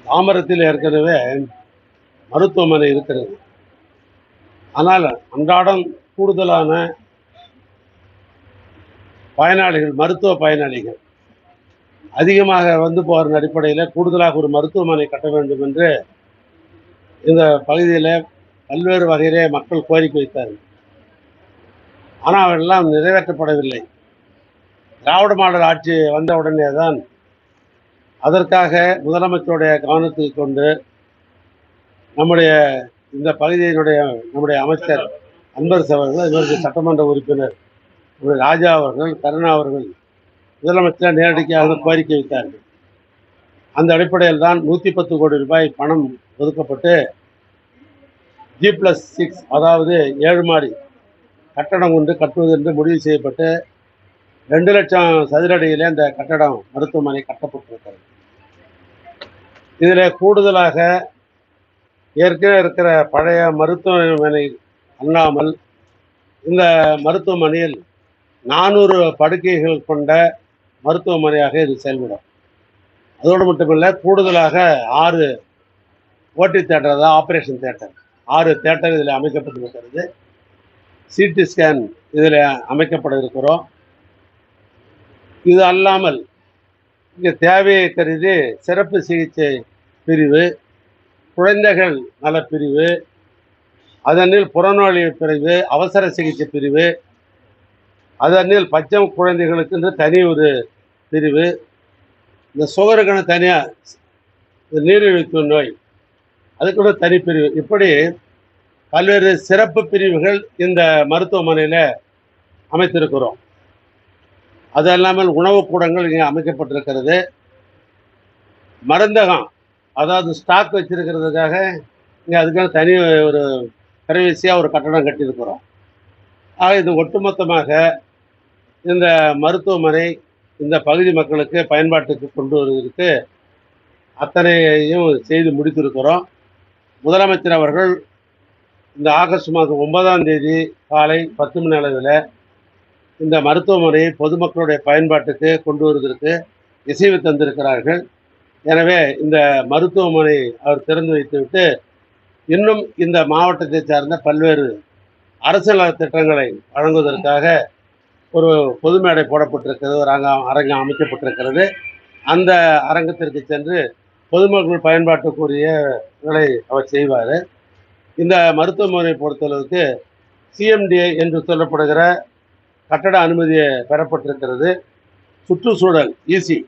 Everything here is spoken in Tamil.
தாம்பரத்தில் ஏற்கனவே மருத்துவமனை இருக்கிறது. ஆனால் அன்றாடம் கூடுதலான பயனாளிகள், மருத்துவ பயனாளிகள் அதிகமாக வந்து போகிற அடிப்படையில் கூடுதலாக ஒரு மருத்துவமனை கட்ட வேண்டும் என்று இந்த பகுதியில் பல்வேறு வகையிலே மக்கள் கோரிக்கை வைத்தார்கள். ஆனால் அவெல்லாம் நிறைவேற்றப்படவில்லை. திராவிட மாடல் ஆட்சி வந்த உடனே தான் அதற்காக முதலமைச்சருடைய கவனத்துக்கு கொண்டு நம்முடைய இந்த பகுதியினுடைய நம்முடைய அமைச்சர் அன்பரசு அவர்கள், இவருக்கு சட்டமன்ற உறுப்பினர் ராஜா அவர்கள், கருணா அவர்கள் முதலமைச்சர் நேரடியாக கோரிக்கை வைத்தார்கள். அந்த அடிப்படையில் தான் 110 கோடி ரூபாய் பணம் ஒதுக்கப்பட்டு G+6 அதாவது 7 மாடி கட்டடம் ஒன்று கட்டுவது என்று முடிவு செய்யப்பட்டு 2 லட்சம் சதுரடியிலே இந்த கட்டடம் மருத்துவமனை கட்டப்பட்டிருக்கிறது. இதில் கூடுதலாக ஏற்கனவே இருக்கிற பழைய மருத்துவமனை அல்லாமல் இந்த மருத்துவமனையில் 400 படுக்கைகள் கொண்ட மருத்துவமனையாக இது செயல்படும். அதோடு மட்டுமில்லை, கூடுதலாக 6 ஓடி தேட்டர், அதாவது ஆப்ரேஷன் தேட்டர், 6 தேட்டர் இதில் அமைக்கப்பட்டிருக்கிறது. சிடி ஸ்கேன் இதில் அமைக்கப்பட இருக்கிறோம். இது அல்லாமல் இங்கே தேவையை கருதி சிறப்பு சிகிச்சை பிரிவு, குழந்தைகள் நல பிரிவு, அதனில் புறநோய் பிரிவு, அவசர சிகிச்சை பிரிவு, அதனில் பச்சை குழந்தைகளுக்கு என்று தனி ஒரு பிரிவு, இந்த சுகருக்கான தனியாக நீரிழிவு நோய் அதுக்கு தனி பிரிவு, இப்படி பல்வேறு சிறப்பு பிரிவுகள் இந்த மருத்துவமனையில் அமைத்திருக்கிறோம். அது அல்லாமல் உணவு கூடங்கள் இங்கே அமைக்கப்பட்டிருக்கிறது. மருந்தகம், அதாவது ஸ்டாக் வச்சிருக்கிறதுக்காக இங்கே அதுக்கான தனி ஒரு பிரைவசியாக ஒரு கட்டடம் கட்டியிருக்கிறோம். ஆக இது ஒட்டுமொத்தமாக இந்த மருத்துவமனை இந்த பகுதி மக்களுக்கு பயன்பாட்டுக்கு கொண்டு வருவதற்கு அத்தனையும் செய்து முடித்திருக்கிறோம். முதலமைச்சர் அவர்கள் இந்த ஆகஸ்ட் மாதம் 9ஆம் தேதி காலை 10 மணி அளவில் இந்த மருத்துவமனையை பொதுமக்களுடைய பயன்பாட்டுக்கு கொண்டு வருவதற்கு இசைவு தந்திருக்கிறார்கள். எனவே இந்த மருத்துவமனை அவர் திறந்து வைத்துவிட்டு இன்னும் இந்த மாவட்டத்தை சார்ந்த பல்வேறு அரசு நலத் திட்டங்களை வழங்குவதற்காக ஒரு பொது மேடை போடப்பட்டிருக்கிறது, ஒரு அரங்கம் அமைக்கப்பட்டிருக்கிறது. அந்த அரங்கத்திற்கு சென்று பொதுமக்கள் பயன்பாட்டுக்குரியவர்களை அவர் செய்வார். இந்த மருத்துவமனை பொறுத்தளவுக்கு சிஎம்டிஏ என்று சொல்லப்படுகிற கட்டட அனுமதியை பெறப்பட்டிருக்கிறது. சுற்றுச்சூழல் இசி